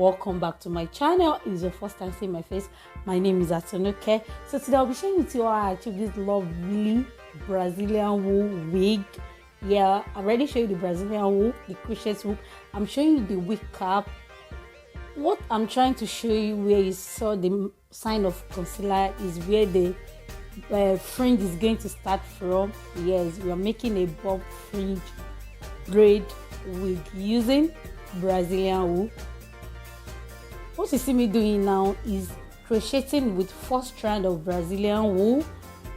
welcome back to my channel. If it's your first time seeing my face, my name is Atonuke. So today I'll be sharing with you how I achieved this lovely Brazilian wool wig. Yeah, I already showed you the Brazilian wool, the crochet hook. I'm showing you the wig cap. What I'm trying to show you, where you saw the sign of concealer, is where the fringe is going to start from. Yes, we are making a bob fringe braid wig using Brazilian wool. What you see me doing now is crocheting with 4 strands of Brazilian wool.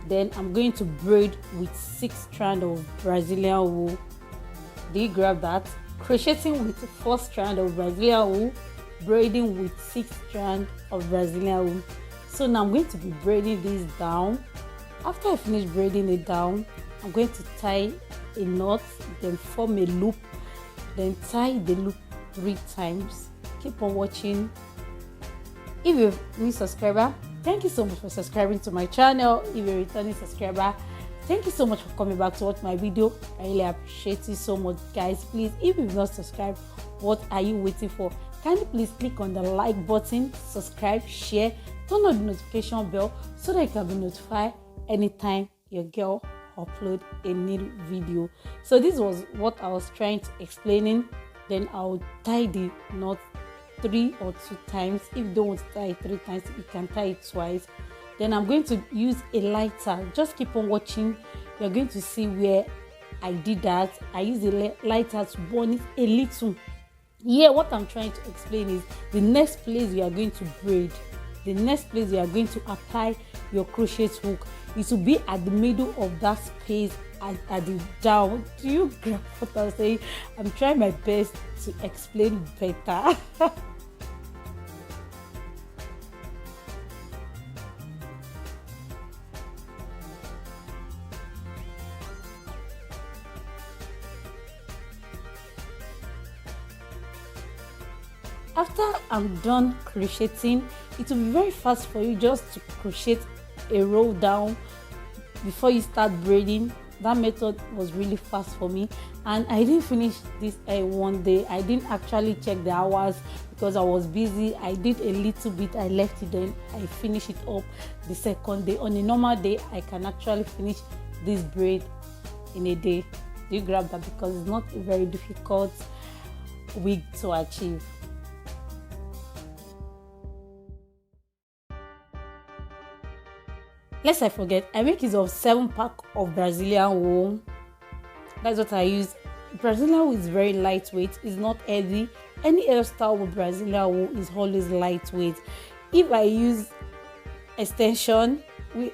Then I'm going to braid with 6 strands of Brazilian wool. Do you grab that? Crocheting with 4 strands of Brazilian wool, braiding with 6 strands of Brazilian wool. So now I'm going to be braiding this down. After I finish braiding it down, I'm going to tie a knot, then form a loop, then tie the loop 3 times. Keep on watching. If you're a new subscriber, thank you so much for subscribing to my channel. If you're a returning subscriber, thank you so much for coming back to watch my video. I really appreciate you so much, guys. Please, if you've not subscribed, what are you waiting for? Kindly please click on the like button, subscribe, share, turn on the notification bell so that you can be notified anytime your girl upload a new video. So this was what I was trying to explaining. Then I'll tie the knot 3 or 2 times. If you don't want to tie it 3 times, you can tie it twice. Then I'm going to use a lighter. Just keep on watching. You're going to see where I did that. I use a lighter to burn it a little. Yeah, what I'm trying to explain is the next place you are going to braid, the next place you are going to apply your crochet hook, it will be at the middle of that space at the down. Do you grab what I'm saying? I'm trying my best to explain better. After I'm done crocheting, it will be very fast for you just to crochet a row down before you start braiding. That method was really fast for me, and I didn't finish this one day. I didn't actually check the hours because I was busy. I did a little bit, I left it, then I finished it up the second day. On a normal day, I can actually finish this braid in a day. Do you grab that? Because it's not a very difficult wig to achieve. Lest I forget, I make use of 7 pack of Brazilian wool. That's what I use. Brazilian wool is very lightweight. It's not heavy. Any hairstyle with Brazilian wool is always lightweight. If I use extension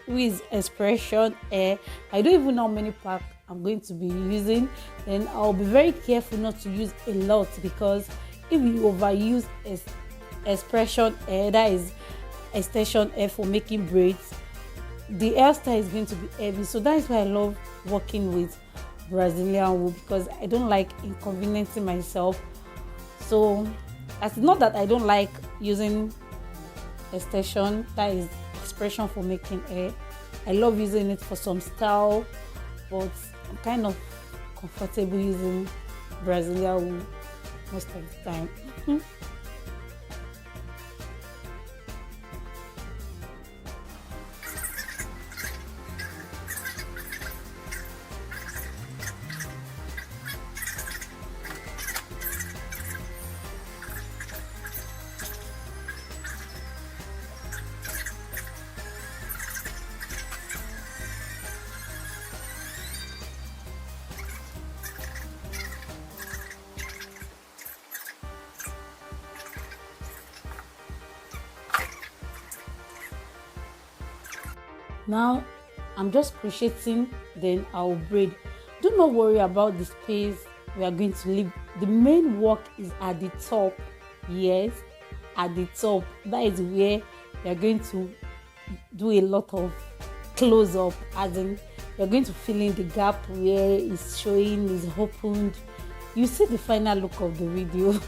with expression I don't even know how many pack I'm going to be using. Then I'll be very careful not to use a lot, because if you overuse expression that is extension for making braids, the hairstyle is going to be heavy. So that is why I love working with Brazilian wool, because I don't like inconveniencing myself. So it's not that I don't like using extension, that is expression for making hair. I love using it for some style, but I'm kind of comfortable using Brazilian wool most of the time. Now I'm just crocheting, then I'll braid. Do not worry about the space we are going to leave. The main work is at the top. Yes, at the top. That is where we are going to do a lot of close up, as in you're going to fill in the gap where it's showing is opened. You see the final look of the video.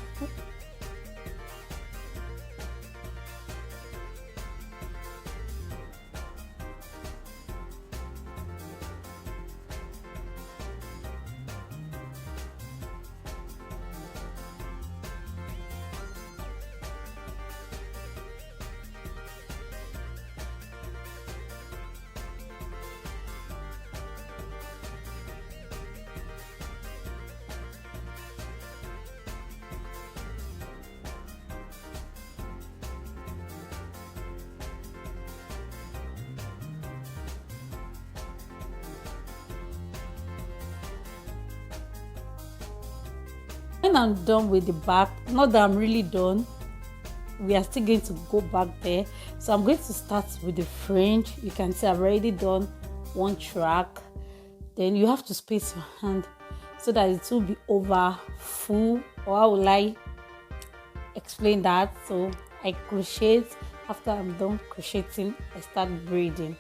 when I'm done with the back, not that I'm really done, we are still going to go back there. So I'm going to start with the fringe. You can see I've already done one track. Then you have to space your hand so that it will be over full, or how will I explain that? So I crochet. After I'm done crocheting, I start braiding.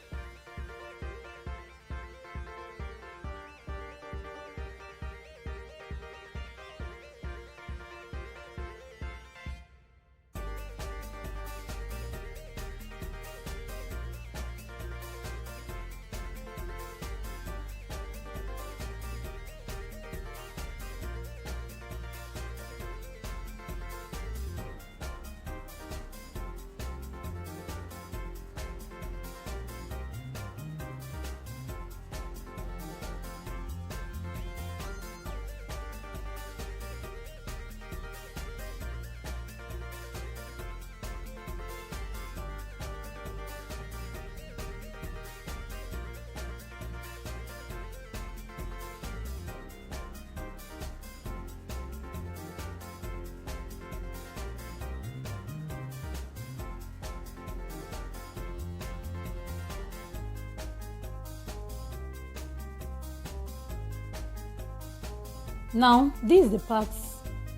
Now, this is the part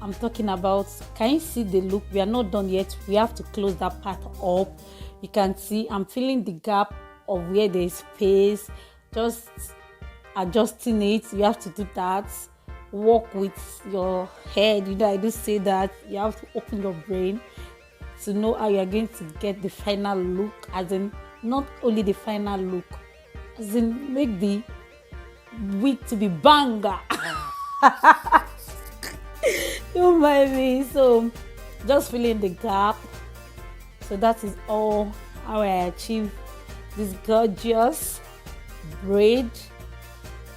I'm talking about. Can you see the look? We are not done yet. We have to close that part up. You can see I'm filling the gap of where there is space, just adjusting it. You have to do that. Work with your head. You know, I do say that you have to open your brain to know how you are going to get the final look, as in not only the final look, as in make the wig to be banger. Don't mind me. So just filling the gap. So that is all how I achieve this gorgeous braid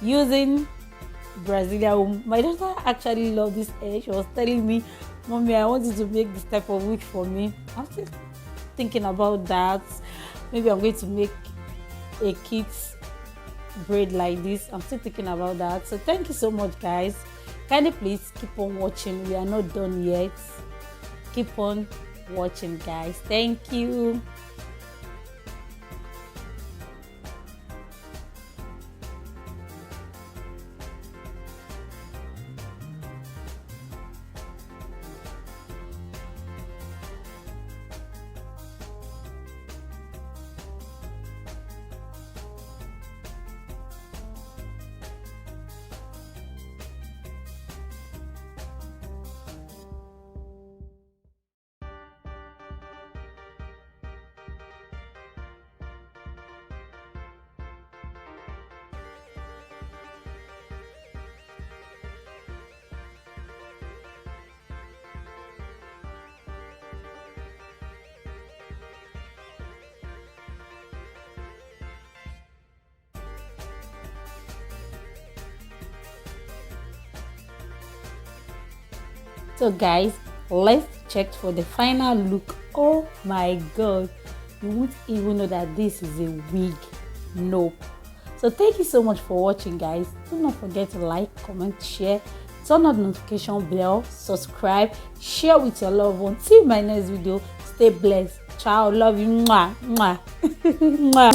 using Brazilian. My daughter actually loved this hair. She was telling me, "Mommy, I want you to make this type of wig for me." I'm still thinking about that. Maybe I'm going to make a kid's braid like this. I'm still thinking about that. So thank you so much, guys. Kindly please keep on watching. We are not done yet. Keep on watching, guys. Thank you. So guys, let's check for the final look. Oh my god, you won't even know that this is a wig. Nope. So thank you so much for watching, guys. Do not forget to like, comment, share, turn on the notification bell, subscribe, share with your loved ones. See you in my next video. Stay blessed. Ciao. Love you. Mwah. Mwah. Mwah.